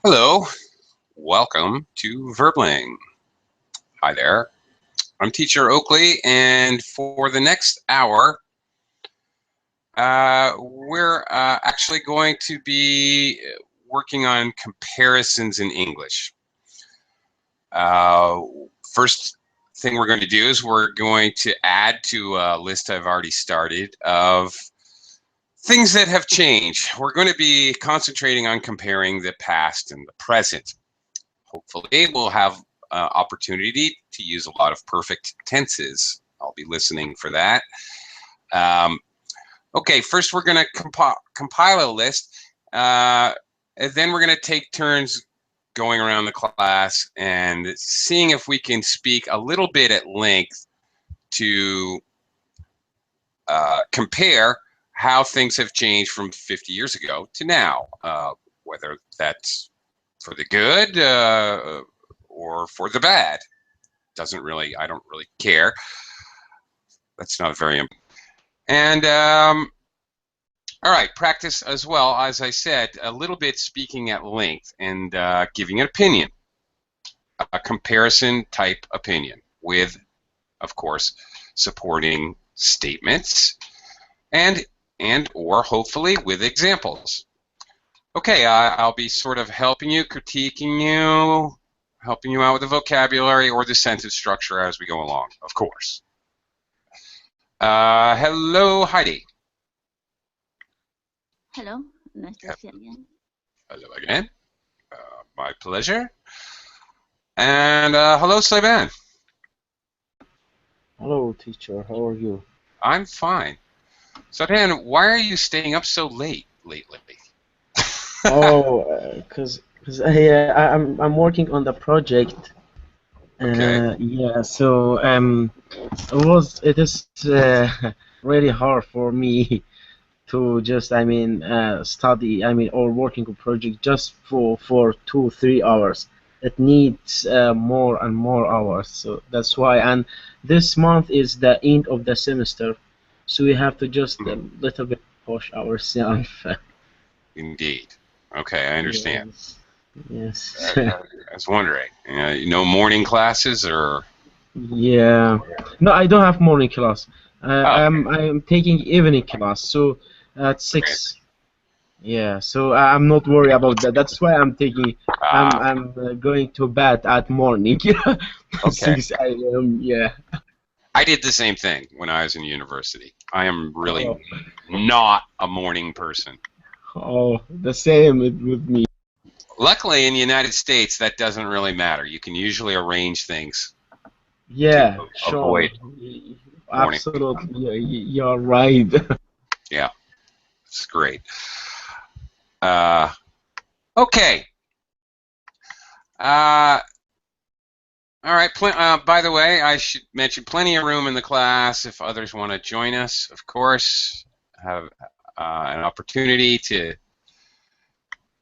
Hello, welcome to Verbling. Hi there, I'm Teacher Oakley, and for the next hour, we're actually going to be working on comparisons in English. Uh, First thing we're going to do is we're going to add to a list I've already started of things that have changed. We're going to be concentrating on comparing the past and the present. Hopefully, we'll have opportunity to use a lot of perfect tenses. I'll be listening for that. Okay, first we're going to compile a list, and then we're going to take turns going around the class and seeing if we can speak a little bit at length to compare how things have changed from 50 years ago to now, whether that's for the good or for the bad. I don't really care. That's not very important. And all right, practice as well, as I said, a little bit speaking at length and giving an opinion, a comparison type opinion with, of course, supporting statements and or hopefully with examples. Okay, I'll be sort of helping you, critiquing you, helping you out with the vocabulary or the sentence structure as we go along, of course. Hello, Heidi. Hello, nice to see you again. Hello again. My pleasure. And hello, Saiban. Hello, teacher. How are you? I'm fine. Saiban, why are you staying up so late lately? Oh, cause I'm working on the project. Okay. Yeah. So it is really hard for me to just study or working on project just for 2 3 hours. It needs more and more hours. So that's why. And this month is the end of the semester, so we have to just a little bit push ourselves. Indeed. Okay, I understand. Yes. Yes. I was wondering. Morning classes or? Yeah. No, I don't have morning class. Oh, I'm taking evening class, so at okay. 6. Yeah. So I'm not worried about that. That's why I'm taking. I'm going to bed at morning. Okay. 6 a.m. Yeah. I did the same thing when I was in university. I am really Oh, not a morning person. oh, the same with me. Luckily, in the United States, that doesn't really matter. You can usually arrange things to Yeah, avoid sure. morning. Absolutely. You're right. Yeah, it's great. Okay. Uh, all right. By the way, I should mention plenty of room in the class if others want to join us. Of course, have an opportunity to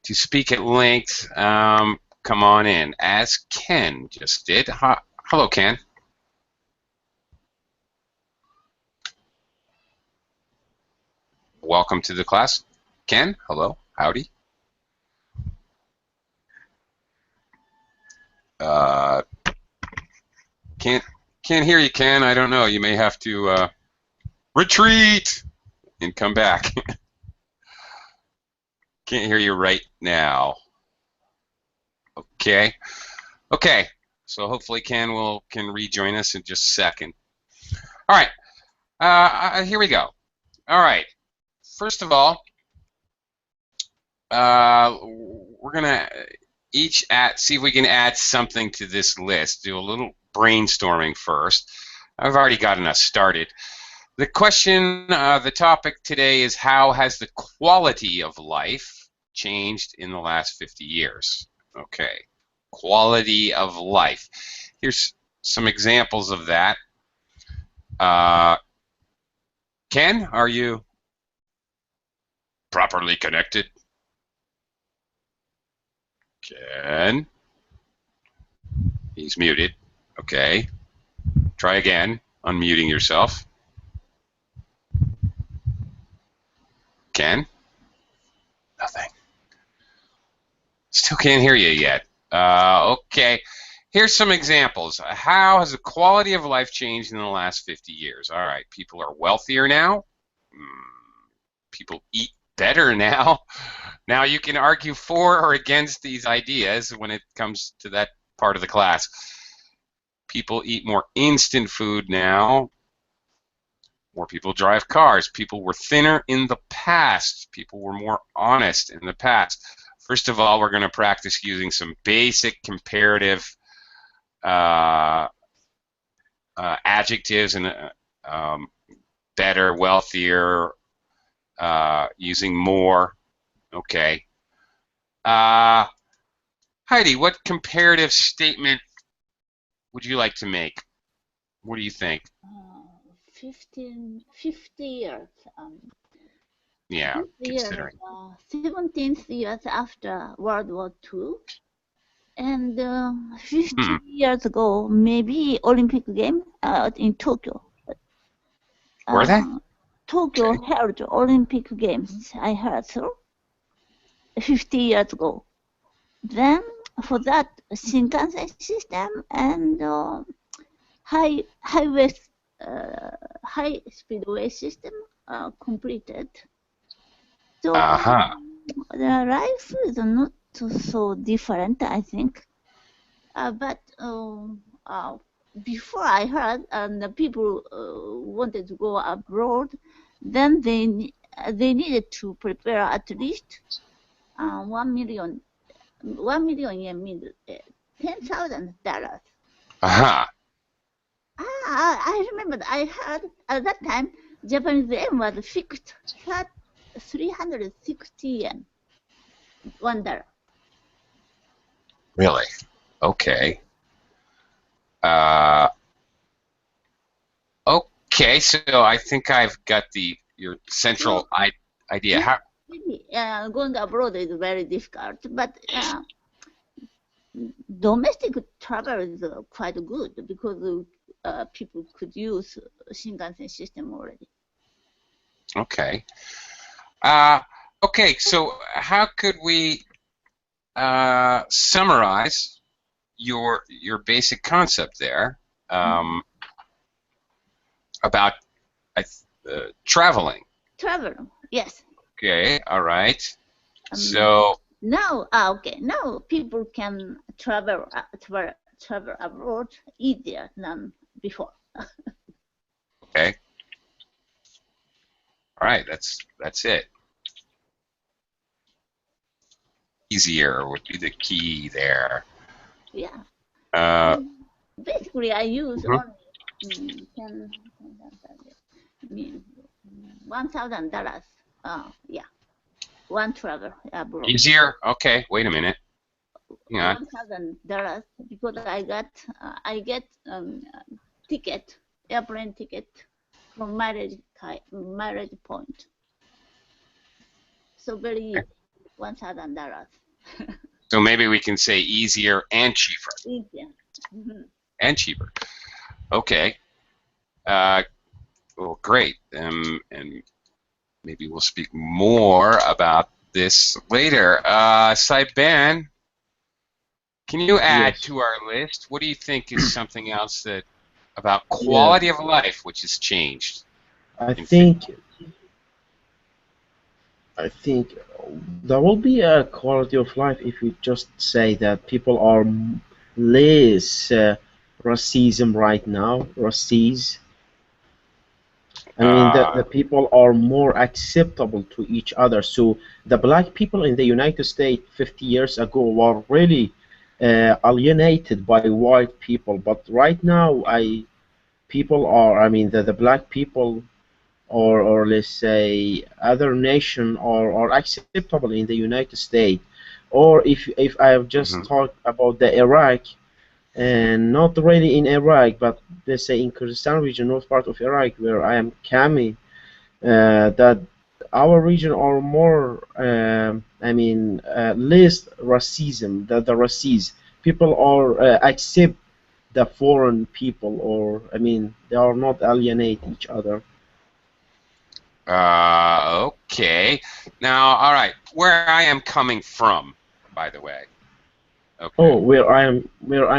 speak at length. Come on in, as Ken just did. Hello, Ken. Welcome to the class. Ken, hello, howdy. Can't hear you, Ken. I don't know. You may have to retreat and come back. Can't hear you right now. Okay. Okay. So hopefully Ken can rejoin us in just a second. All right. Here we go. All right. First of all, we're gonna each see if we can add something to this list. Do a little brainstorming first. I've already gotten us started. The question, the topic today is how has the quality of life changed in the last 50 years? Okay, quality of life. Here's some examples of that. Ken, are you properly connected? Ken? He's muted. Okay. Try again, unmuting yourself. Ken? Nothing. still can't hear you yet. Okay. Here's some examples. How has the quality of life changed in the last 50 years? All right. People are wealthier now. People eat better now. Now you can argue for or against these ideas when it comes to that part of the class. People eat more instant food now. More people drive cars. People were thinner in the past. People were more honest in the past. First of all, we're going to practice using some basic comparative adjectives and better, wealthier, using more. Okay. Heidi, what comparative statement would you like to make? What do you think? 50 years. Yeah, 50 years, considering. 17th years after World War II. And 50 years ago, maybe Olympic game in Tokyo. Were they? Tokyo Okay. held Olympic Games, I heard so, 50 years ago. Then, for that, Shinkansen system and high speedway system completed. So the life is not so different, I think. But before I heard, the people wanted to go abroad, then they needed to prepare at least 1 million. 1 million yen means $10,000. I remember I heard at that time Japanese yen was fixed at 360 yen, $1. Really? Okay. Okay, so I think I've got your central idea. How? Maybe going abroad is very difficult, but domestic travel is quite good because people could use Shinkansen system already. Okay. Okay, so how could we summarize your basic concept there about traveling? Travel, yes. Okay, all right. So now, now people can travel abroad easier than before. okay. All right, that's it. Easier would be the key there. Yeah. Basically, I use only $1,000. Yeah, one travel abroad. Easier? Okay. Wait a minute. Hang on. $1,000 because I get ticket, airplane ticket from mileage point. So very easy. $1,000. So maybe we can say easier and cheaper. Easier. And cheaper. Okay. Well, great. And maybe we'll speak more about this later. Saiban, can you add to our list? What do you think is something else about quality of life which has changed? I think there will be a quality of life if we just say that people are less racism right now. I mean, the people are more acceptable to each other. So the black people in the United States 50 years ago were really alienated by white people, but right now people are, I mean, the black people or let's say other nation are acceptable in the United States. Or if I have just talked about the Iraq, and not really in Iraq, but let's say in Kurdistan region, north part of Iraq, where I am coming, that our region are more, I mean, less racism. The racis people are accept the foreign people, or I mean, they are not alienate each other. Okay. Now, all right. Where I am coming from, by the way, Okay. Oh, where I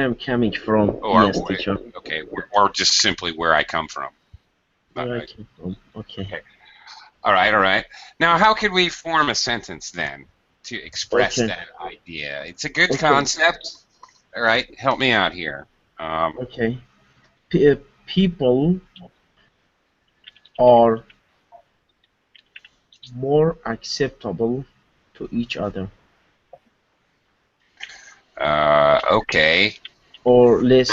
am coming from. Or Yes, teacher. okay, or just simply where I come from. Where I came from. Okay. Okay. All right, all right. Now, how could we form a sentence then to express Okay. that idea? It's a good Okay. concept. All right, help me out here. Okay. People are more acceptable to each other, Okay. or less.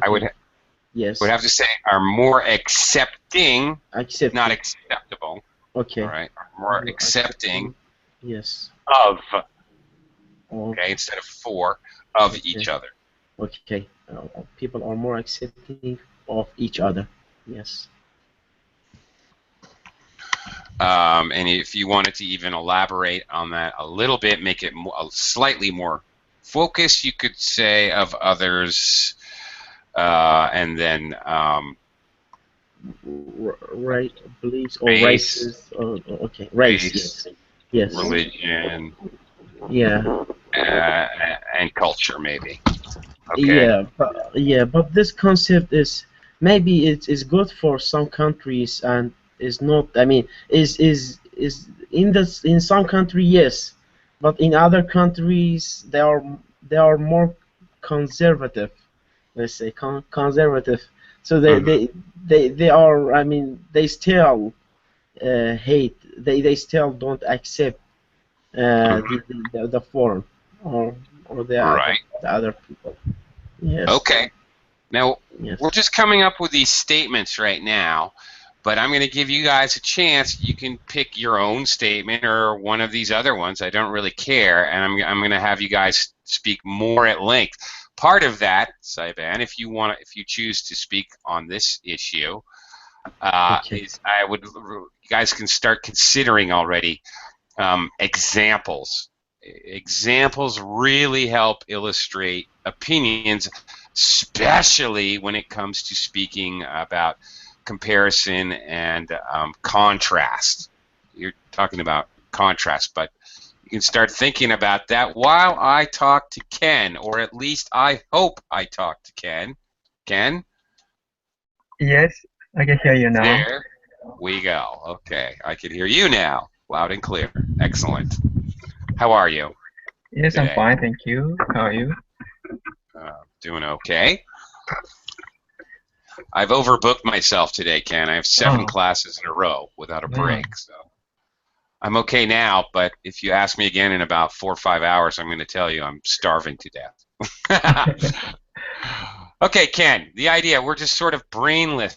I would Okay. Yes. have to say are more accepting, Accept. not acceptable. Okay. All right, more More accepting Yes. of. Or, Okay, instead of for of okay. each other. Okay. People are more accepting of each other. Yes. And if you wanted to even elaborate on that a little bit, make it slightly more focused, you could say of others, and then Right, beliefs or race, races. Okay, race. race, Yes. Yes. religion, Yeah. and culture, maybe. Okay. But this concept is maybe it's good for some countries and is not. I mean, is in some country, yes, but in other countries they are more conservative. Let's say conservative. So Mhm. they are. I mean, they still hate. They still don't accept the foreign or Right. the other people. Yes. Okay. Now, Yes. we're just coming up with these statements right now, but I'm going to give you guys a chance. You can pick your own statement or one of these other ones. I don't really care, and I'm going to have you guys speak more at length. Part of that, Saiban, if you choose to speak on this issue, Okay. is you guys can start considering already examples. Examples really help illustrate opinions, especially when it comes to speaking about comparison and contrast. You're talking about contrast, but you can start thinking about that while I talk to Ken, or at least I hope I talk to Ken. Ken? Yes, I can hear you now. There we go. Okay, I can hear you now, loud and clear. Excellent. How are you? Yes, today? I'm fine, thank you. How are you? Doing okay. I've overbooked myself today, Ken. I have 7 classes in a row without a break, so I'm okay now. But if you ask me again in about 4 or 5 hours, I'm going to tell you I'm starving to death. Okay, Ken. The idea, we're just sort of brainstorming.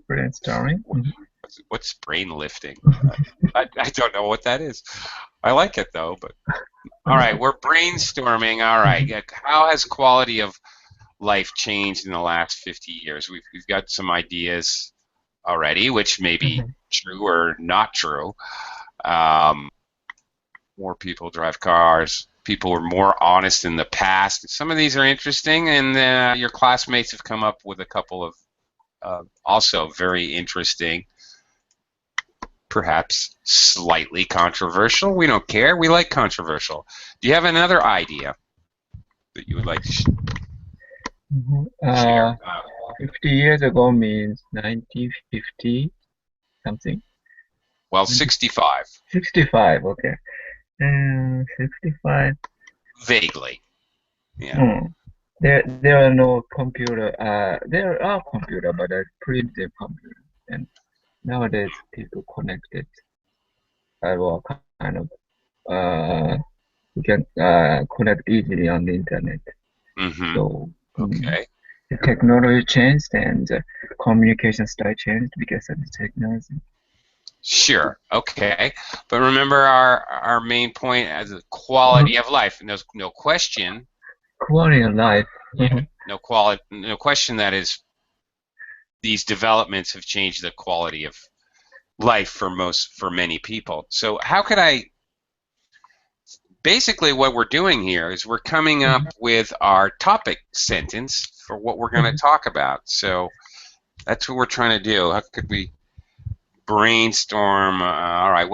Brainstorming. What's brain lifting? I don't know what that is. I like it though, but all right, we're brainstorming. All right, how has quality of life changed in the last 50 years? We've got some ideas already, which may be true or not true. More people drive cars. People were more honest in the past. Some of these are interesting, and your classmates have come up with a couple of also very interesting, perhaps slightly controversial. We don't care. We like controversial. Do you have another idea that you would like to share? 50 years ago means 1950 something. Well, 65. 65, okay. 65. Vaguely. Yeah. There are no computer. There are computer, but they're primitive computer. And nowadays people connected. Well, kind of. You can connect easily on the internet. Mm-hmm. So okay. The technology changed and the communication style changed because of the technology. Sure. Okay. But remember our main point as a quality of life. No question. Quality of life. Yeah. No question that is these developments have changed the quality of life for many people. So how could I basically what we're doing here is we're coming up with our topic sentence for what we're going to talk about. So that's what we're trying to do. How could we brainstorm. All right,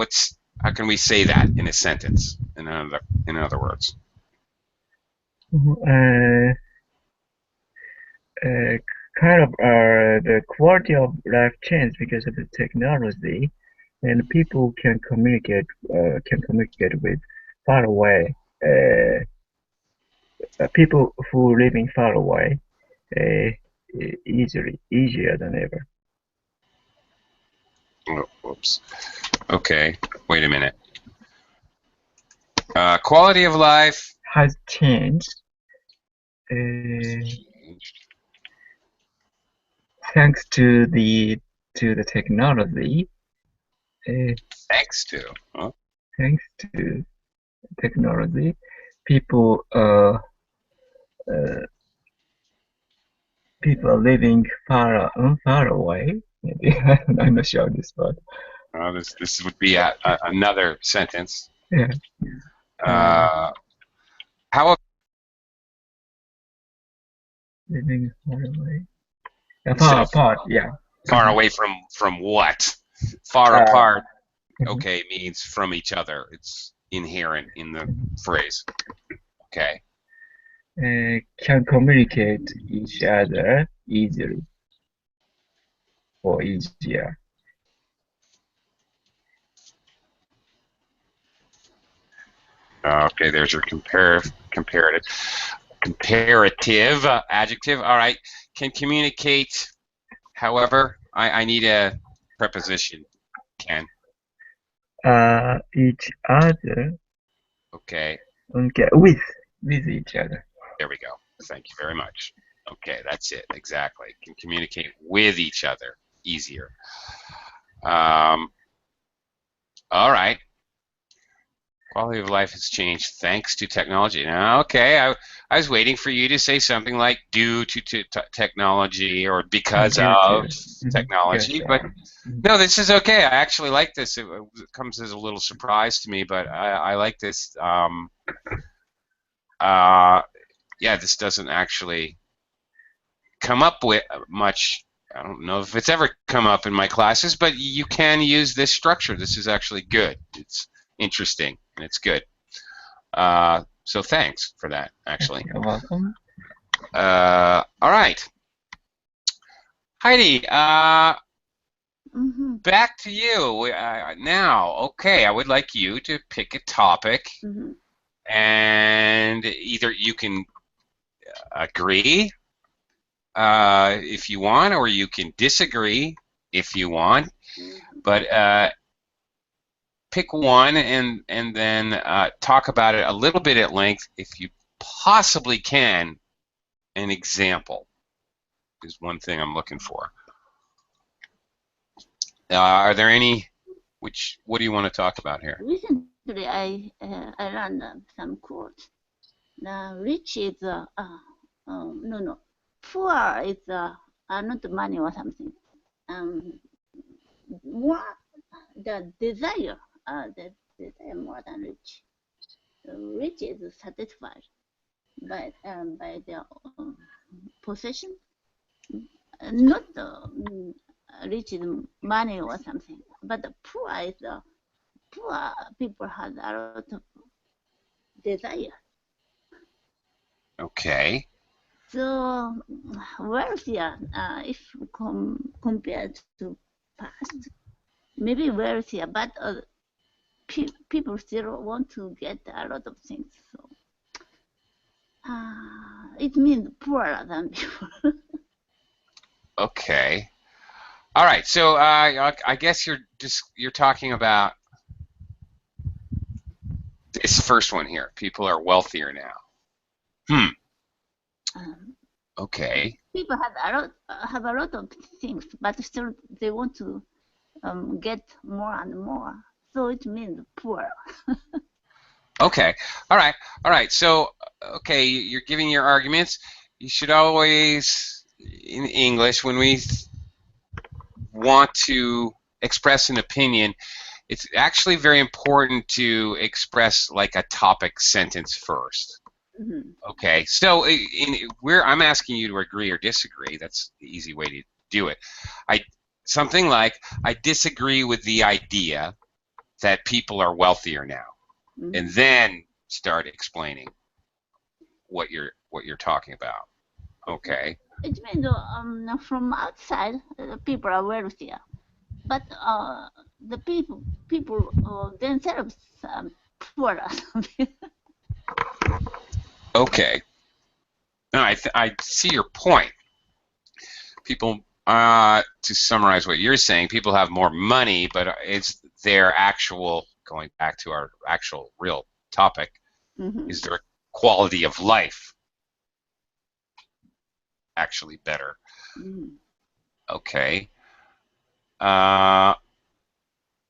how can we say that in a sentence? In other words. Kind of the quality of life changed because of the technology, and people can communicate with far away people who living far away easier than ever. Oh, whoops. Okay, wait a minute. Quality of life Has changed thanks to the technology. Thanks to. Huh? Thanks to technology, people people living far away. Maybe I'm not sure this word. This would be another sentence. Yeah. How about Living far away? Far apart. Yeah. far away from what? Far apart. Okay, means from each other. It's inherent in the phrase. Okay. Can communicate each other easily or easier. Okay, there's your comparative adjective. All right. Can communicate. However, I need a preposition. Ken. Each other. Okay. Okay. With each other. There we go. Thank you very much. Okay, that's it. Exactly. Can communicate with each other easier. All right. Quality of life has changed thanks to technology. Now, okay, I was waiting for you to say something like due to technology or because of technology, but no, this is okay. I actually like this. It comes as a little surprise to me, but I like this. Yeah, this doesn't actually come up with much. I don't know if it's ever come up in my classes, but you can use this structure. This is actually good. It's interesting and it's good. So thanks for that, actually. You're welcome. All right. Heidi, back to you now. Okay, I would like you to pick a topic, and either you can agree if you want, or you can disagree if you want, but pick one and then talk about it a little bit at length if you possibly can. An example is one thing I'm looking for. Are there any? What do you want to talk about here? Recently, I learned some quotes. Rich is no. Poor is not money or something. More the desire more than rich. Rich is satisfied by their possession, not rich is money or something. But the poor is poor people have a lot of desire. Okay. So wealthier, if compared to past, maybe wealthier, but people still want to get a lot of things. So it means poorer than before. Okay. All right. So I guess you're talking about this first one here. People are wealthier now. Okay. People have a lot of things, but still they want to get more and more. So it means poor. Okay. All right. So, okay, you're giving your arguments. You should always, in English, when we want to express an opinion, it's actually very important to express like a topic sentence first. Okay. So, I'm asking you to agree or disagree. That's the easy way to do it. something like, I disagree with the idea that people are wealthier now, and then start explaining what you're talking about. Okay. It means from outside, people are wealthier, but the people themselves poorer. Okay. No, I see your point. People, to summarize what you're saying, people have more money, but it's their actual, going back to our actual real topic, is their quality of life actually better? Okay. All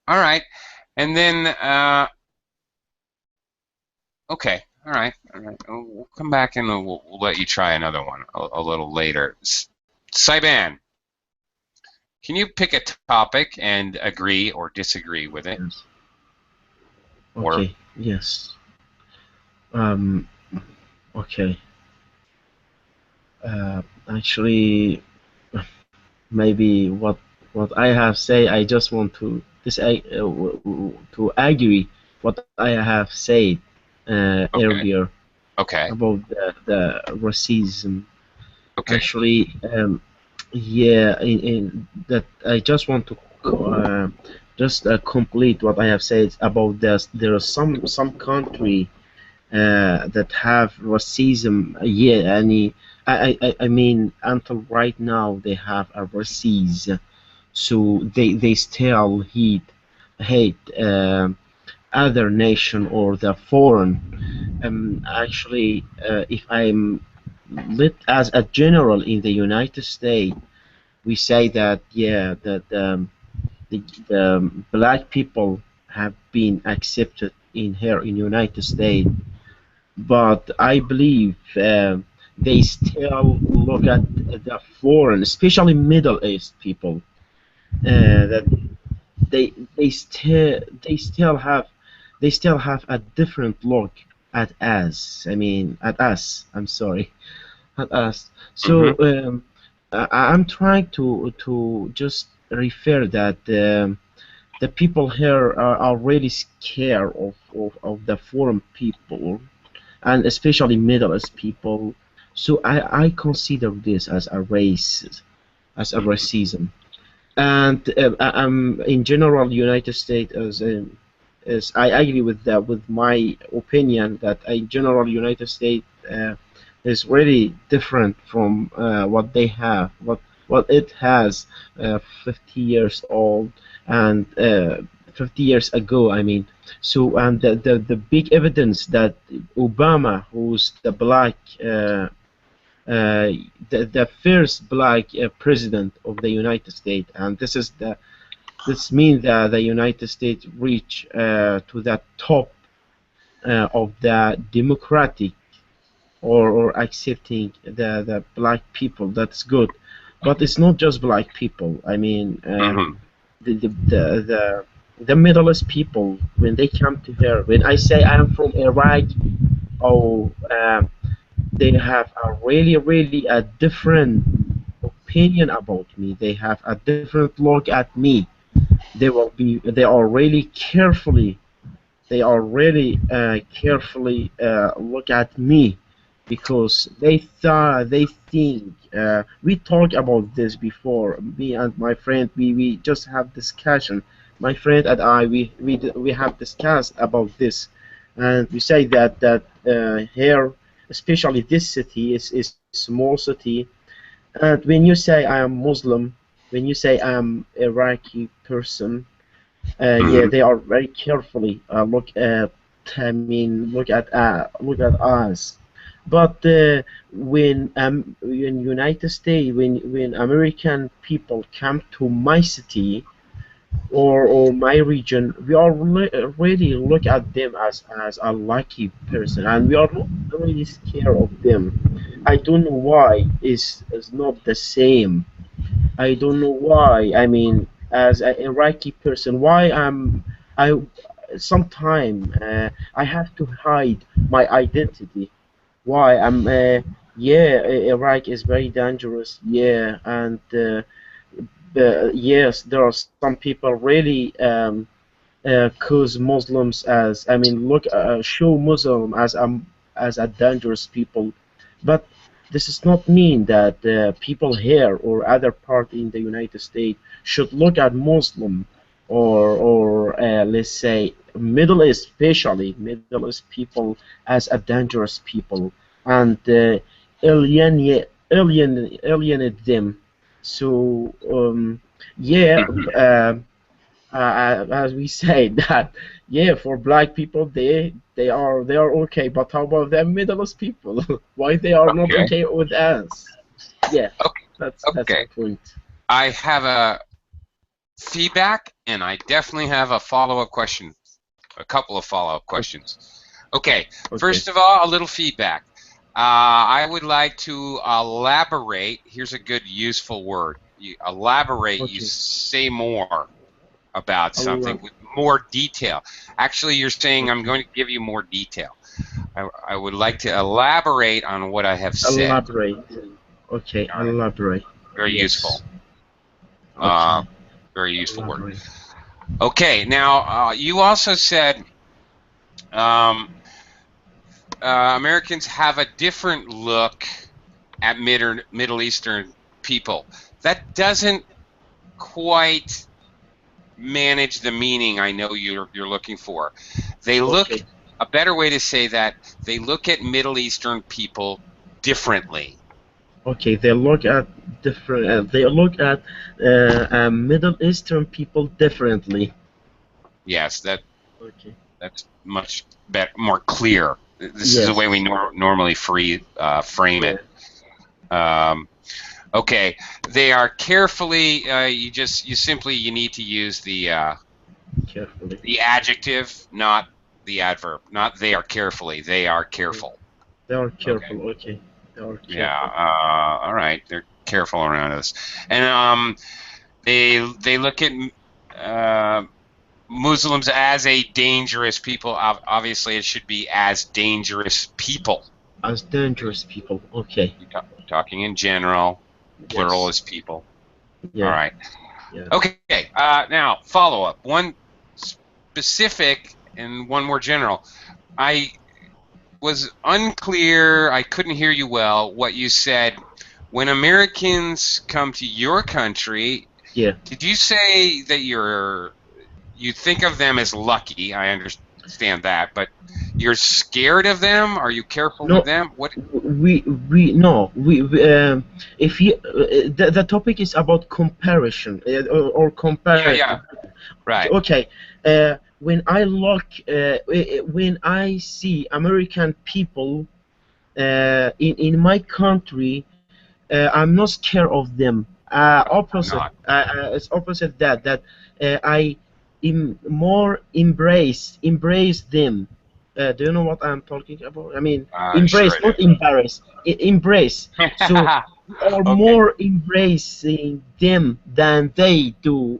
right. And then, okay. All right. We'll come back and we'll let you try another one a little later. Saiban, can you pick a topic and agree or disagree with it? Yes. Okay. Yes. Okay. Actually, maybe what I have say, I just want to to agree what I have said earlier Okay. about the racism. Okay. Actually, yeah, in that I just want to just complete what I have said about this. There are some country that have racism. Yeah, I mean, until right now they have a racism, so they still hate other nation or the foreign. Actually, if I'm lit as a general in the United States, we say that yeah, that the black people have been accepted in here in United States, but I believe they still look at the foreign, especially Middle East people, that they still have a different look at us. I mean, at us. I'm sorry, at us. So I'm trying to just refer that the people here are really scared of the foreign people and especially Middle East people. So I consider this as a race, as a racism. And in general, United States as I agree with that, with my opinion that in general United States is really different from what they have, what it has 50 years old and 50 years ago. I mean, so and the big evidence that Obama, who's the black the first black president of the United States, and this means that the United States reach to the top of the democratic or accepting the black people. That's good, but it's not just black people. I mean, the Middle East people when they come to here. When I say I am from Iraq, oh, they have a really a different opinion about me. They have a different look at me. They are really carefully carefully look at me because they think we talked about this before, me and my friend, we just have discussion, my friend and I, we have discussed about this, and we say that here, especially this city is small city, and when you say I am Muslim, when you say I am Iraqi person, yeah, they are very carefully look at us. But when United States, when American people come to my city or my region, we are really look at them as a lucky person, and we are not really scared of them. I don't know why is not the same. I don't know why. I mean, as an Iraqi person, why I sometimes I have to hide my identity. Why yeah, Iraq is very dangerous. Yeah, and yes, there are some people really cause Muslims as, I mean, look, show Muslim as a dangerous people, but this does not mean that people here or other part in the United States should look at Muslim or let's say Middle East, especially Middle East people, as a dangerous people and alienate them. So yeah. As we say that, yeah, for black people they are okay, but how about the Middle East people? Why they are not Okay. okay with us? Yeah, Okay. that's Okay. the point. I have a feedback, and I definitely have a follow-up question. A couple of follow-up questions. Okay. Okay. First of all, a little feedback. I would like to elaborate. Here's a good, useful word. You elaborate. You Okay. say more about something Elab- with more detail. Actually, you're saying I'm okay. going to give you more detail. I would like to elaborate on what I have said. Elaborate. Okay, All right. elaborate. Very Yes. useful. Okay. Very useful word. Elaborate. Okay. Now, you also said Americans have a different look at Middle Eastern people. That doesn't quite manage the meaning I know you're looking for. They look, Okay. a better way to say that, they look at Middle Eastern people differently. Okay, they look at different. They look at Middle Eastern people differently. Yes, Okay. that's much better, more clear. This is the Yes. way we normally frame Yeah. it. Okay, they are carefully. You simply need to use Carefully. the adjective, not the adverb. Not they are carefully. They are careful. They are Okay. careful. Okay. They are Yeah. careful. All right. They're careful around us, and they look at Muslims as a dangerous people. Obviously, it should be as dangerous people. As dangerous people. Okay. You're talking in general, plural Yes. is people. Yeah. All right. Yeah. Okay. Now, follow up. One specific and one more general. I was unclear. I couldn't hear you well. What you said when Americans come to your country. Yeah. Did you say that you think of them as lucky? I understand that, but you're scared of them? Are you careful No. with them? What? We no we if you the topic is about comparison or Yeah. comparative. Right. Okay. When I see American people in my country, I'm not scared of them. Opposite, Not. it's opposite I more embrace them. Do you know what I'm talking about? I mean, Sure embrace, I not embarrass. Embrace. do. So are Okay. more embracing them than they do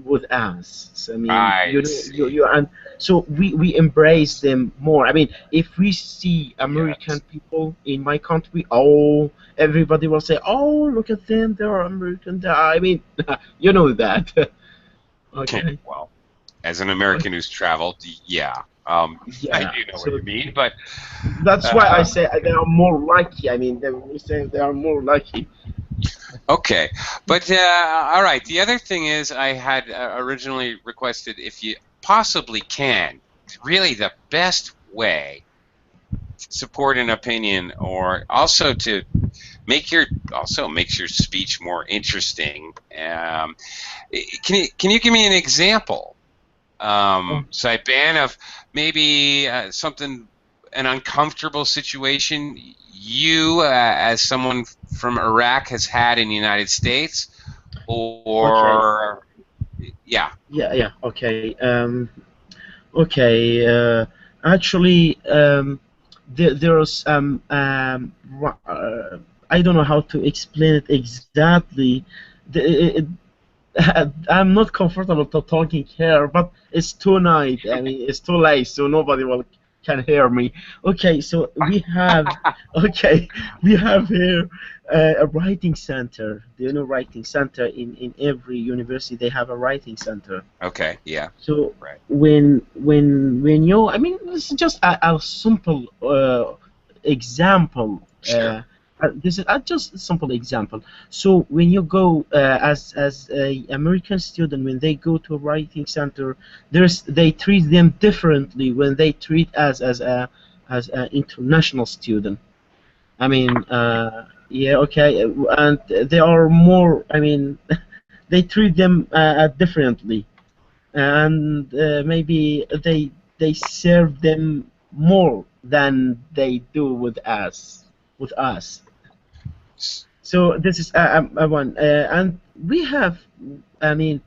with us. So, I mean, I you and so we embrace them more. I mean, if we see American Yes. people in my country, oh, everybody will say, "Oh, look at them, they're American." I mean, you know that. Okay. Well, as an American who's traveled, yeah, I Yeah. do know what So you mean, but that's why I say they are more lucky. I mean, we say they are more lucky. okay. But all right. The other thing is, I had originally requested if you possibly can, really the best way to support an opinion, or also to makes your speech more interesting. Can you give me an example, Saipan, of maybe an uncomfortable situation you, as someone from Iraq, has had in the United States, Okay. or yeah, Yeah. Okay. Okay. Actually, there's I don't know how to explain it exactly. I'm not comfortable to talking here, but it's too night. I mean, it's too late, so nobody will can hear me. Okay, so we have okay, we have here a writing center. Do you know writing center? In every university they have a writing center. Okay. Yeah. So Right. when you, I mean, this is just a simple example. Sure. This is just a simple example. So when you go as a American student, when they go to a writing center, they treat them differently when they treat us as an international student. I mean, yeah, okay, and they are more. I mean, they treat them differently, and maybe they serve them more than they do with us. With us. S- So this is a one, and we have. I mean,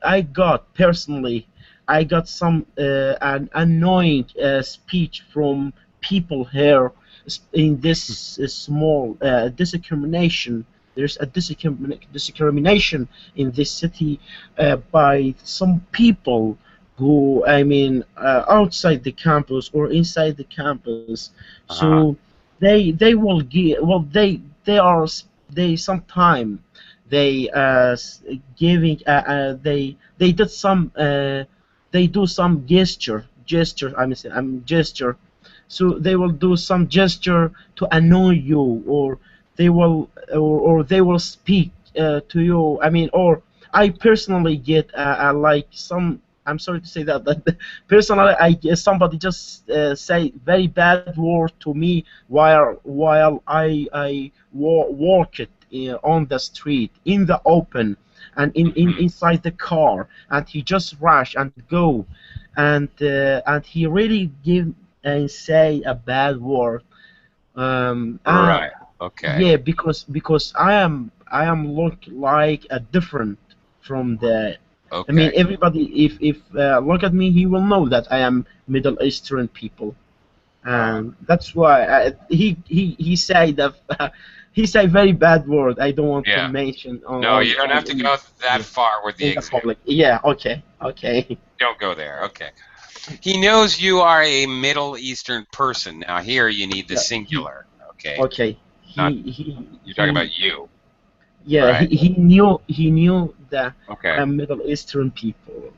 I got personally, I got some an annoying speech from people here in this small discrimination. There's a discrimination in this city by some people who, I mean, outside the campus or inside the campus. Uh-huh. So they will give, well, they sometime they giving they did some they do some gesture, I'm gesture, so they will do some gesture to annoy you, or or they will speak to you, I mean, or I personally get like some, I'm sorry to say that, but personally I guess somebody just say very bad word to me while I walk it on the street in the open, and Hmm. inside the car, and he just rush and go, and he really give and say a bad word, Right. Okay. yeah, because I am look like a different from the, I mean, Okay. everybody, if look at me, he will know that I am Middle Eastern people, Uh, and that's why he say that he say very bad word. I don't want to yeah. mention No, you don't have to go that yeah, far with the in the example. public. Yeah, okay, okay, Don't go there. Okay. He knows you are a Middle Eastern person. Now here you need the yeah, singular. Okay. okay. Not you're talking He about you. yeah, Right. he knew that Okay. I'm Middle Eastern people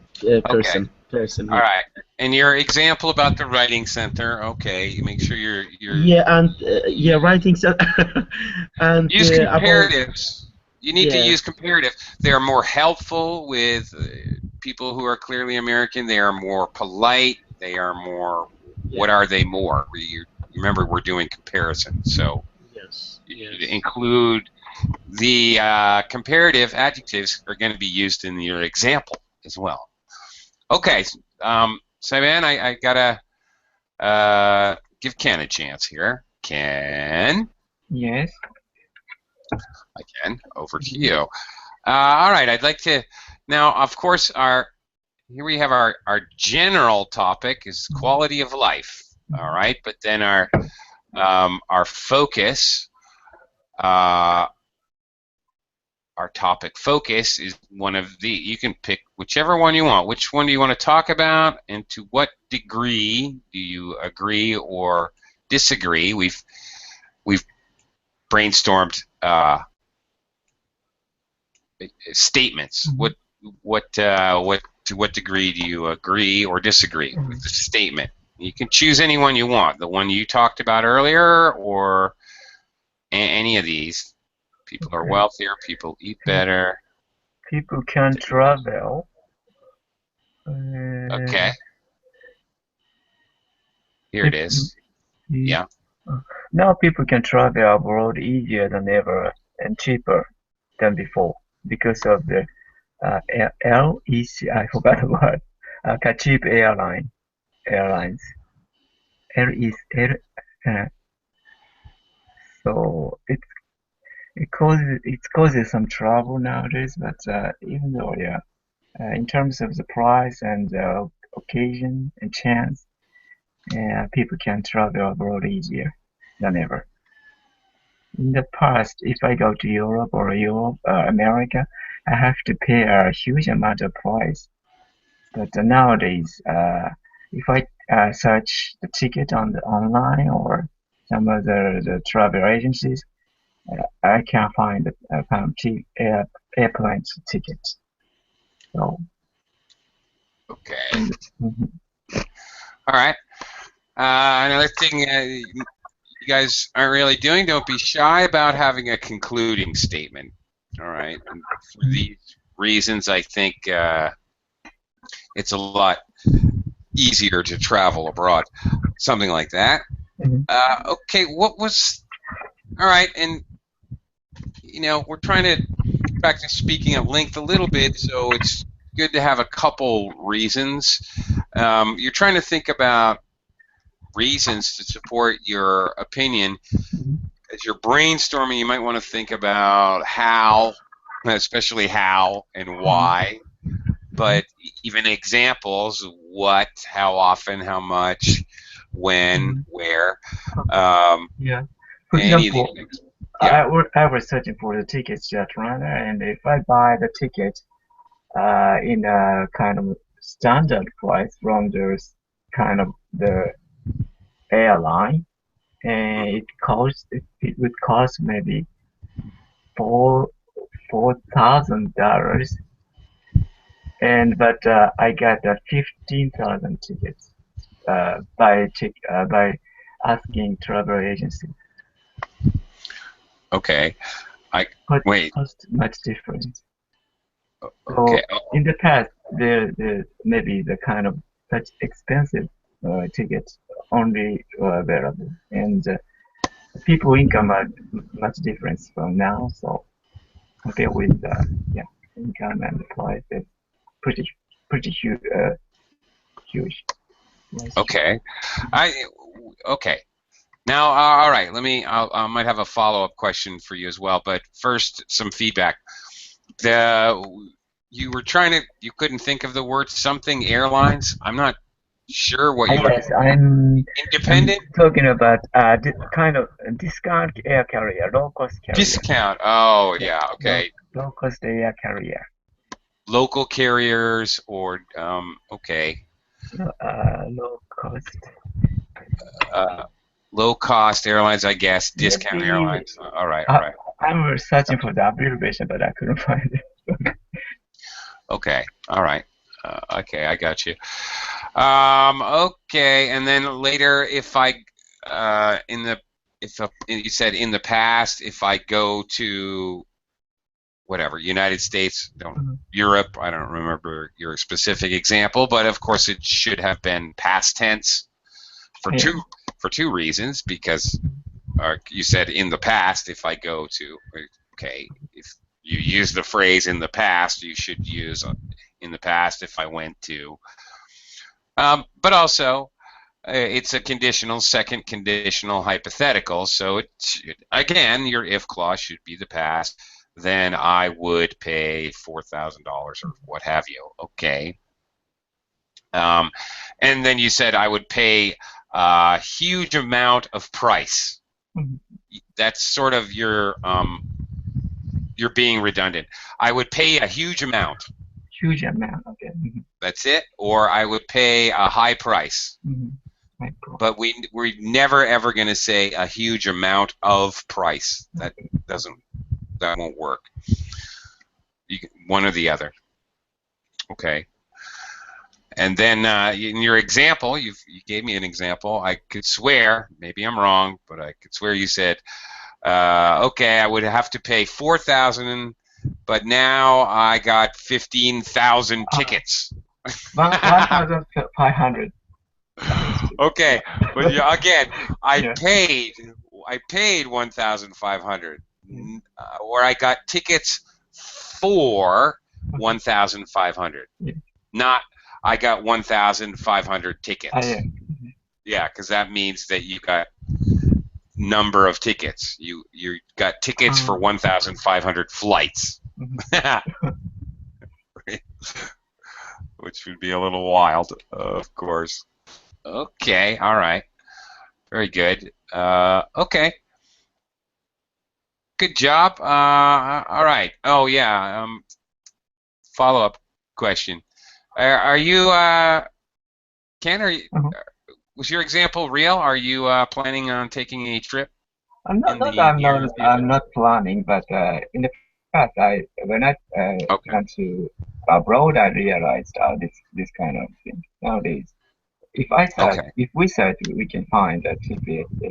Okay. person. All Yeah. right. And your example about the writing center. Okay. You make sure you're Yeah, and yeah, writing so and use about, comparatives. You need to yeah, use comparative. They are more helpful with people who are clearly American. They are more polite. They are more. What yeah, are they more? Remember, we're doing comparison. So yes, you should yes. include the comparative adjectives are going to be used in your example as well. Okay, Simon, I gotta give Ken a chance here. Ken, Yes. again, over to you. All right, I'd like to now. Of course, our here we have our general topic is quality of life. All right, but then our focus, uh, our topic focus is one of the. You can pick whichever one you want. Which one do you want to talk about, and to what degree do you agree or disagree? We've brainstormed statements. Mhm. What to what degree do you agree or disagree with the statement? You can choose any one you want. The one you talked about earlier, or any of these. People are Okay. wealthier. People eat Pe- better. People can travel. Okay, Uh, here it if, is. if, Yeah. Now people can travel abroad easier than ever and cheaper than before because of the LEC. I forgot the word. Cheap airlines. L is L. Uh, so it causes some trouble nowadays. But even though, yeah, in terms of the price and occasion and chance, people can travel abroad easier than ever. In the past, if I go to America, I have to pay a huge amount of price But nowadays, if I search the ticket on the online or some other the travel agencies, I can find airplane tickets. So, Okay. mhm. All right. Another thing you guys aren't really doing, don't be shy about having a concluding statement. All right. And for these reasons, I think it's a lot easier to travel abroad. Something like that. Mhm. Okay, what was... All right, and we're trying to practice speaking at length a little bit, so it's good to have a couple reasons. You're trying to think about reasons to support your opinion. As you're brainstorming, you might want to think about how, especially how and why, but even examples: what, how often, how much, when, where, Yeah. For any of these example, things. Yeah. I was searching for the tickets just runner, and if I buy the ticket in a kind of standard price from the kind of the airline, and it would cost maybe $4,000, and but I got 15,000 tickets by asking travel agency. Okay. But Wait. cost much different. Okay. So in the past, there maybe the kind of such expensive tickets only available, and people income are much different from now. So compared with income and the price, it's pretty huge. Huge. Yes. Okay. Okay. Now, all right. I might have a follow-up question for you as well, but first, some feedback. You were you couldn't think of the word something airlines. I'm not sure what you were. Yes, I'm Independent talking about kind of discount air carrier, low cost carrier. discount. Oh, yeah. Okay. Low cost air carrier. Local carriers or okay. Low cost. Low cost airlines, I guess. Discount Maybe airlines. All right. All right. I was searching for the abbreviation, but I couldn't find it. Okay. All right. Okay, I got you. Okay, and then later, if I you said in the past, if I go to whatever United States, Europe, I don't remember your specific example, but of course it should have been past tense for two reasons, because you said in the past, if I go to, okay, if you use the phrase in the past, you should use in the past if I went to. But also, it's a second conditional hypothetical, so again, your if clause should be the past. Then I would pay $4,000 or what have you. Okay. And then you said I would pay a huge amount of price. That's sort of you're being redundant. I would pay a huge amount. Huge amount. Okay. That's it. Or I would pay a high price. But we're never ever going to say a huge amount of price. That won't work. One or the other. Okay. And then in your example, you gave me an example. I could swear, maybe I'm wrong, but I could swear you said, okay, I would have to pay $4,000, but now I got 15,000 tickets. 1,500. Okay, but again, I paid 1,500, or I got tickets for 1,500, not I got 1,500 tickets. Yeah, because that means that you got number of tickets. You got tickets for 1,500 flights, which would be a little wild, of course. Okay, all right, very good. Okay, good job. All right. Oh yeah. Follow-up question. Are you Ken? Uh-huh. Was your example real? Are you planning on taking a trip I'm not, in not the I'm not near I'm future? not planning, but in the past, when I Okay. went to abroad, I realized this kind of thing. Nowadays, Okay. if we search, we can find a cheap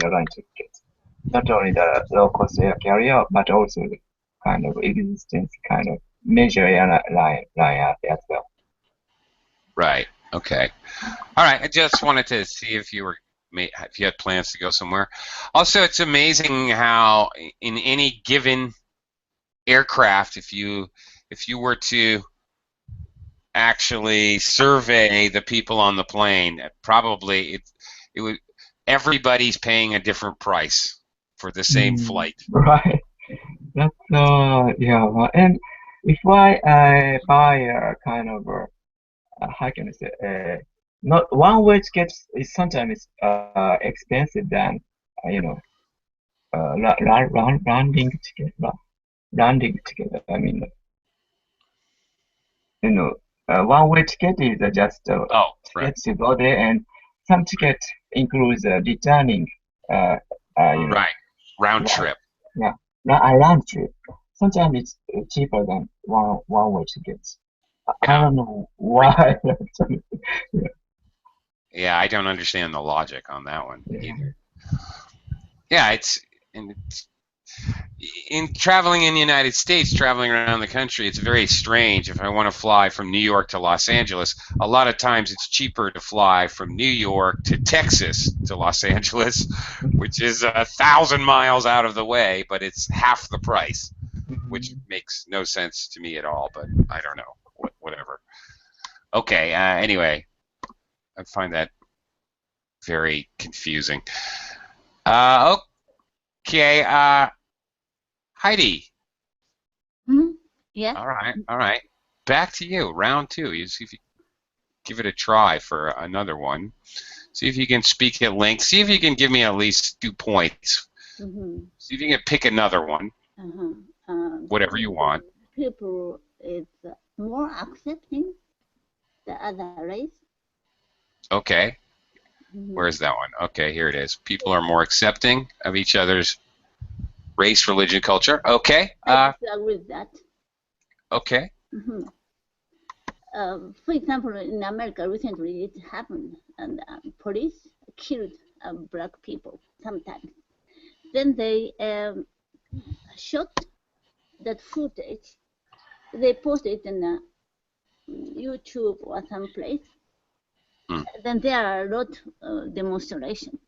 airline tickets. Not only the low cost air carrier, but also the kind of existence kind of major airline as well. Right. Okay. All right. I just wanted to see if if you had plans to go somewhere. Also, it's amazing how in any given aircraft, if you were to actually survey the people on the plane, probably it would everybody's paying a different price for the same flight. Right. That's yeah. And if I buy a kind of how can I say not one way ticket is sometimes expensive than you know landing ticket. I mean one way ticket is just Oh, right. ticket to go there, and some ticket includes returning uh, you know Right. Round ra- trip. yeah a round trip. Sometimes it's cheaper than one way tickets. I Yeah. don't know why. Actually. Yeah, I don't understand the logic on that one Yeah. either. Yeah, it's in traveling in the United States, traveling around the country, it's very strange. If I want to fly from New York to Los Angeles, a lot of times it's cheaper to fly from New York to Texas to Los Angeles, which is 1,000 miles out of the way, but it's half the price, which makes no sense to me at all. But I don't know, whatever. Okay. Anyway, I find that very confusing. Okay. Heidi. Hmm? Yes. All right, all right. Back to you, round two. You see if you give it a try for another one. See if you can speak at length. See if you can give me at least 2 points. Mm-hmm. See if you can pick another one, Uh-huh. whatever you want. People is more accepting the other race. Okay, Mm-hmm. where's that one? Okay, here it is. People are more accepting of each other's race, religion, culture. Okay, I disagree with that. okay. Mm-hmm. For example, in America recently it happened, and police killed black people sometimes. Then they shot that footage. They posted it in YouTube or someplace. Mm. Then there are a lot demonstration,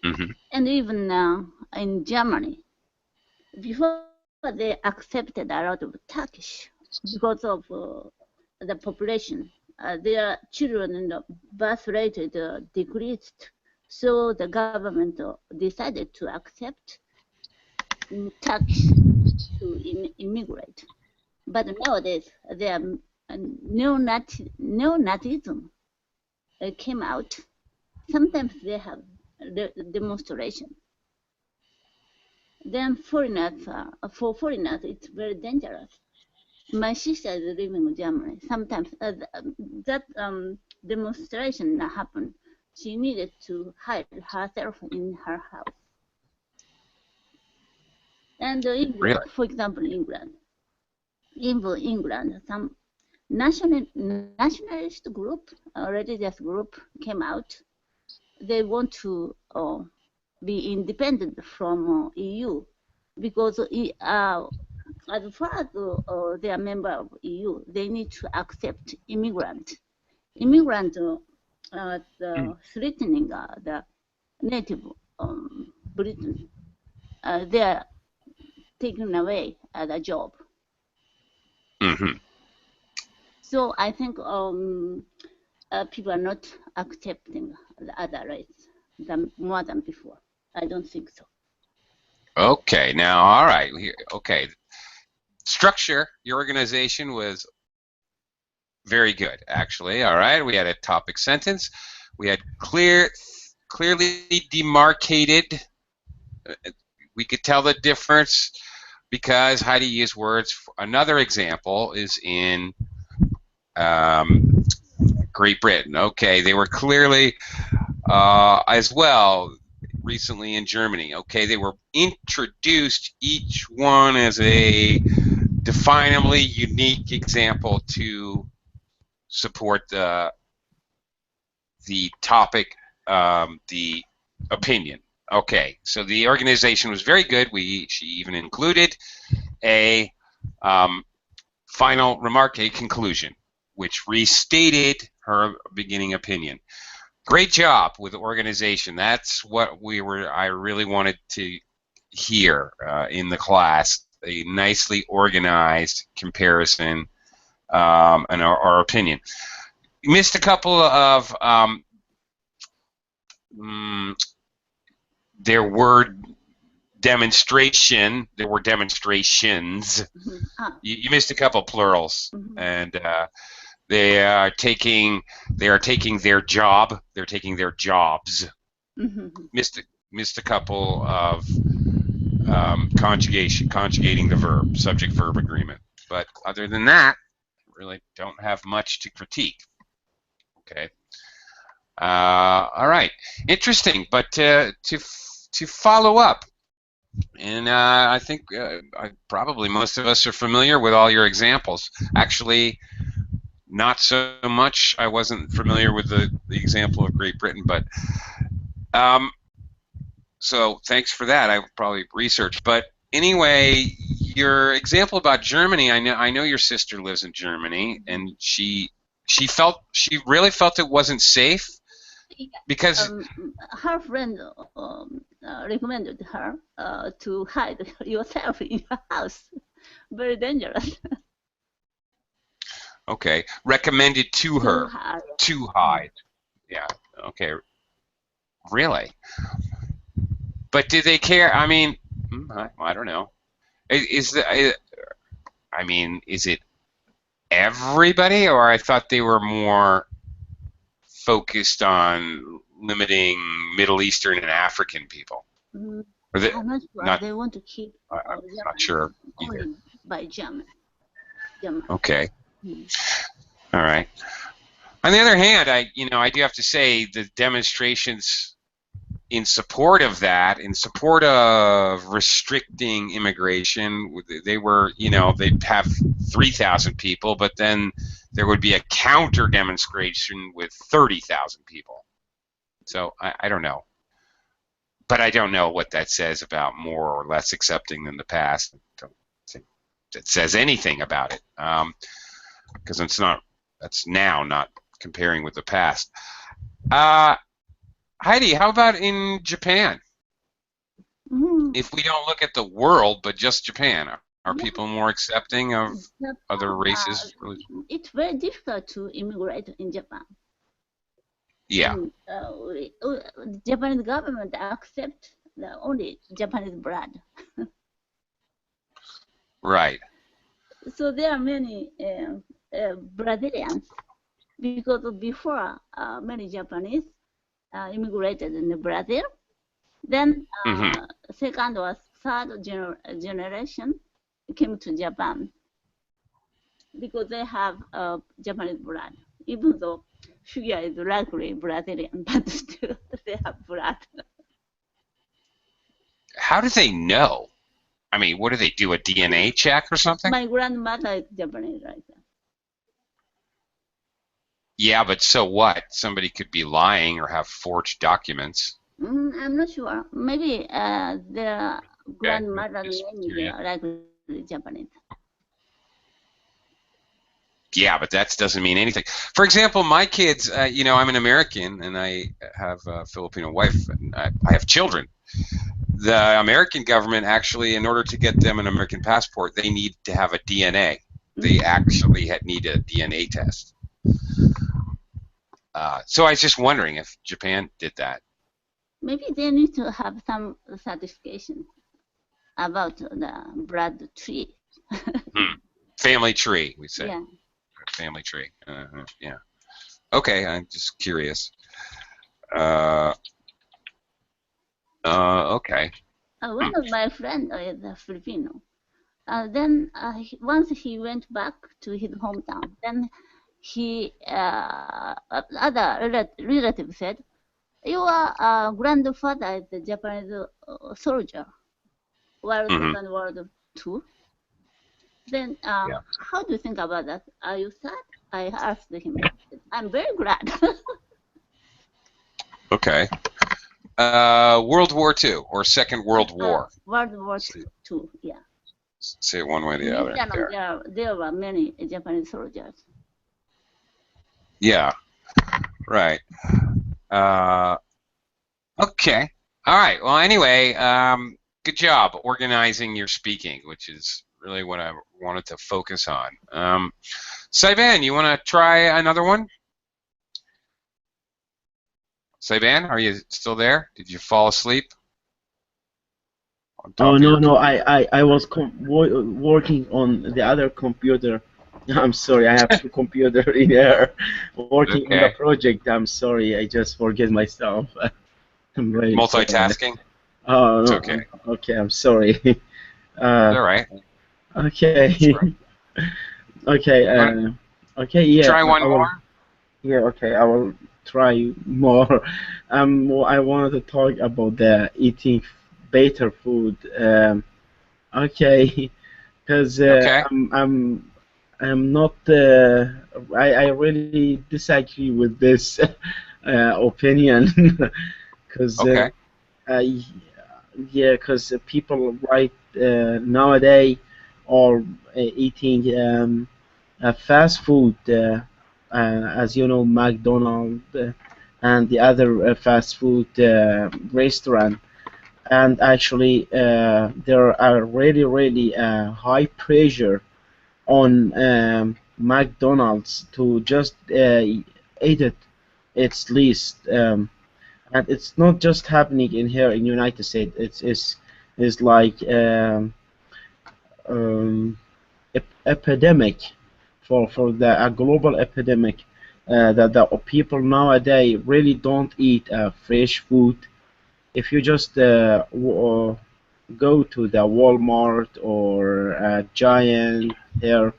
Mm-hmm. and even in Germany, before they accepted a lot of Turkish because of the population. Their children birth rate decreased, so the government decided to accept Turkish to immigrate. But nowadays, their neo-Nazism came out. Sometimes they have demonstration. Then foreigners, for foreigners, it's very dangerous. My sister is living in Germany. Sometimes that demonstration happened. She needed to hide herself in her house. And Really? for example, England, some nationalist group, religious group came out. They want to be independent from EU because as far as they are member of EU, they need to accept immigrant. Immigrant threatening the native Britain. They are taken away the job. Mm-hmm. So I think people are not accepting the other rights more than before. I don't think so. Okay, now, all right. Okay, structure. Your organization was very good, actually. All right, we had a topic sentence. We had clearly demarcated. We could tell the difference because Heidi used words. Another example is in Great Britain. Okay, they were clearly as well recently in Germany. Okay, they were introduced each one as a definably unique example to support the topic, the opinion. Okay, so the organization was very good. She even included a final remark, a conclusion, which restated her beginning opinion. Great job with the organization. That's what I really wanted to hear in the class. A nicely organized comparison and our opinion. You missed a couple of there were demonstrations. You missed a couple plurals, and they are taking their job. They're taking their jobs. Missed a couple of conjugating the verb, subject-verb agreement. But other than that, really don't have much to critique. Okay. All right. Interesting. But to follow up, and I think probably most of us are familiar with all your examples. Actually, not so much. I wasn't familiar with the example of Great Britain, but so thanks for that. I probably researched. But anyway, your example about Germany, I know your sister lives in Germany, and she really felt it wasn't safe because her friend recommended her to hide yourself in your house. Very dangerous. Okay, recommended to her to hide. Yeah. Okay. Really? But did they care? I mean, I don't know. Is it everybody, or I thought they were more focused on limiting Middle Eastern and African people? I'm not sure. They want to keep. I'm not sure either. By German. Okay. All right. On the other hand, I do have to say the demonstrations in support of that, in support of restricting immigration, they were, they'd have 3,000 people, but then there would be a counter demonstration with 30,000 people. So I don't know. But I don't know what that says about more or less accepting than the past. I don't think that says anything about it, because that's now, not comparing with the past. Heidi, how about in Japan? If we don't look at the world, but just Japan, are people more accepting of other races? It's very difficult to immigrate in Japan. Yeah. The Japanese government accepts only Japanese blood. Right. So there are many Brazilians, because before many Japanese immigrated in Brazil. Then second or third generation came to Japan because they have Japanese blood. Even though Shibuya is likely Brazilian, but still they have blood. How do they know? I mean, what do they do, a DNA check or something? My grandmother is Japanese right now. Yeah, but so what? Somebody could be lying or have forged documents. I'm not sure. Maybe their grandmother's name is likely Japanese. Yeah, but that doesn't mean anything. For example, my kids, I'm an American and I have a Filipino wife and I have children. The American government actually, in order to get them an American passport, they need to have a DNA. They actually need a DNA test. So I was just wondering if Japan did that. Maybe they need to have some certification about the blood tree. Family tree, we say. Yeah. Family tree. Yeah. Okay, I'm just curious. Okay. One of my friends is a Filipino. Then once he went back to his hometown, then he other relative said, "Your grandfather is a Japanese soldier while Mhm. Second World War II." Then, Yeah. how do you think about that? Are you sad? I asked him. I'm very glad. Okay. World War II or Second World War. World War II, yeah. Say it one way or In the other. Vietnam, there were many Japanese soldiers. Yeah. Right. Okay. All right. Well, anyway, good job organizing your speaking, which is really what I wanted to focus on. Saiban, you want to try another one? Saiban, are you still there? Did you fall asleep on Oh top of no, your no, computer? I was working on the other computer. I'm sorry, I have two computer in there working on the Okay. project. I'm sorry, I just forget myself. I'm really sorry. Multitasking? Oh It's no, okay. okay, I'm sorry. It's Uh, all right. That's okay, all right. okay, You want okay, to yeah, try one I will. more? Yeah, okay, I will try more. Well, I wanted to talk about the eating better food. Okay, because Okay. I'm not. I really disagree with this opinion because Okay. I yeah, because people right nowadays are eating fast food, as you know, McDonald's and the other fast food restaurant. And actually, there are really high pressure on McDonald's to just eat it. It's least. And it's not just happening in here in United States. It's like um, epidemic for the a global epidemic that the people nowadays really don't eat fresh food. If you just go to the Walmart or Giant here,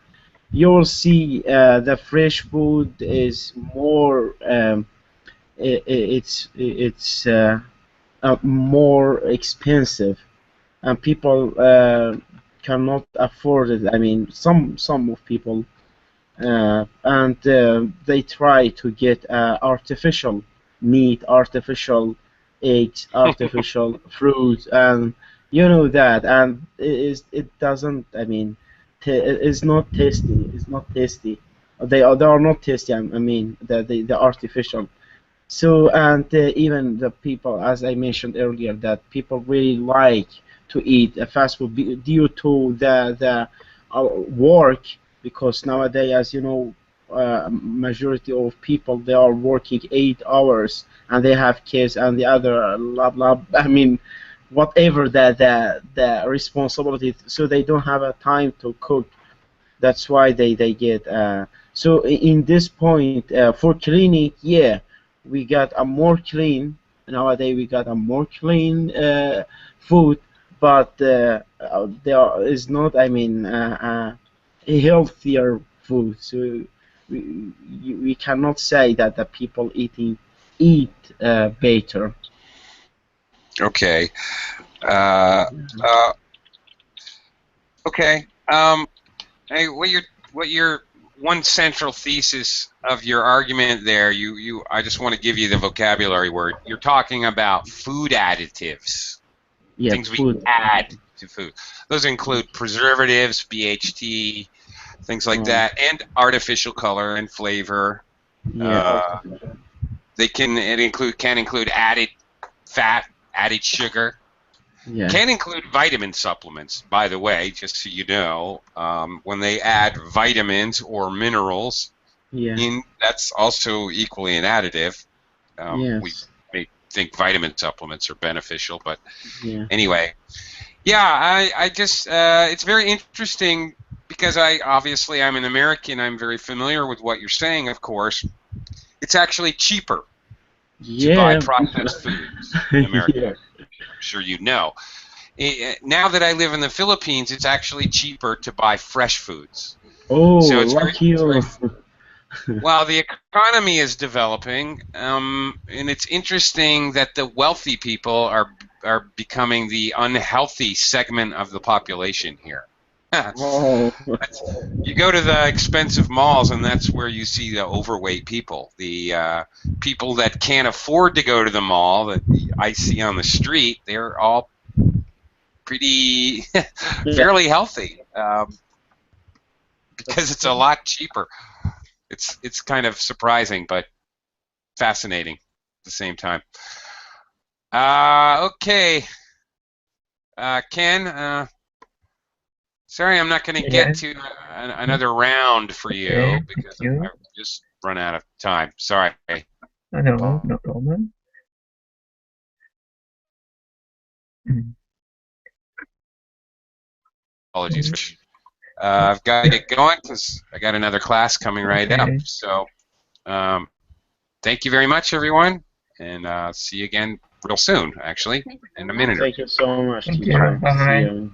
you will see the fresh food is more. It's more expensive, and people cannot afford it. I mean, some of people, and they try to get artificial meat, artificial eggs, artificial fruit, and you know that, and it doesn't. I mean, it's not tasty. It's not tasty. They are not tasty. I mean, the artificial. So, and even the people, as I mentioned earlier, that people really like to eat fast food due to the work, because nowadays, as you know, majority of people they are working 8 hours and they have kids and the other blah blah. I mean, whatever the responsibility, so they don't have a time to cook. That's why they get so in this point for cleaning, yeah, we got a more clean nowadays, we got a more clean food, but there is not, I mean, a healthier food. So we cannot say that the people eat better. Okay. Uh, uh, okay. Hey, what your one central thesis of your argument there? I just want to give you the vocabulary word. You're talking about food additives, Yeah, things we food. add to food. Those include preservatives, BHT, things like um, that, and artificial color and flavor. yeah, Uh, can include added fat, added sugar. yeah, Can include vitamin supplements, by the way, just so you know. When they add vitamins or minerals yeah, in, that's also equally an additive. We yes, may think vitamin supplements are beneficial, but yeah, anyway. Yeah, I just, it's very interesting because I'm an American. I'm very familiar with what you're saying, of course. It's actually cheaper to buy yeah, processed foods in America. yeah. I'm sure you know. Now that I live in the Philippines, it's actually cheaper to buy fresh foods. Oh, So like it's very, you. Well, the economy is developing, and it's interesting that the wealthy people are becoming the unhealthy segment of the population here. Oh, You go to the expensive malls, and that's where you see the overweight people. The people that can't afford to go to the mall that I see on the street, they're all pretty fairly healthy because it's a lot cheaper. It's kind of surprising, but fascinating at the same time. Okay, Ken. Sorry, I'm not going to get Yes. to another round for you Okay. Thank because you. I've just run out of time. Sorry. No, no problem. Mm. Apologies. I've got to get going because I got another class coming right up. Okay. So thank you very much, everyone, and see you again real soon, actually, in a minute or thank you so much, Thank you. teacher. See Bye. you.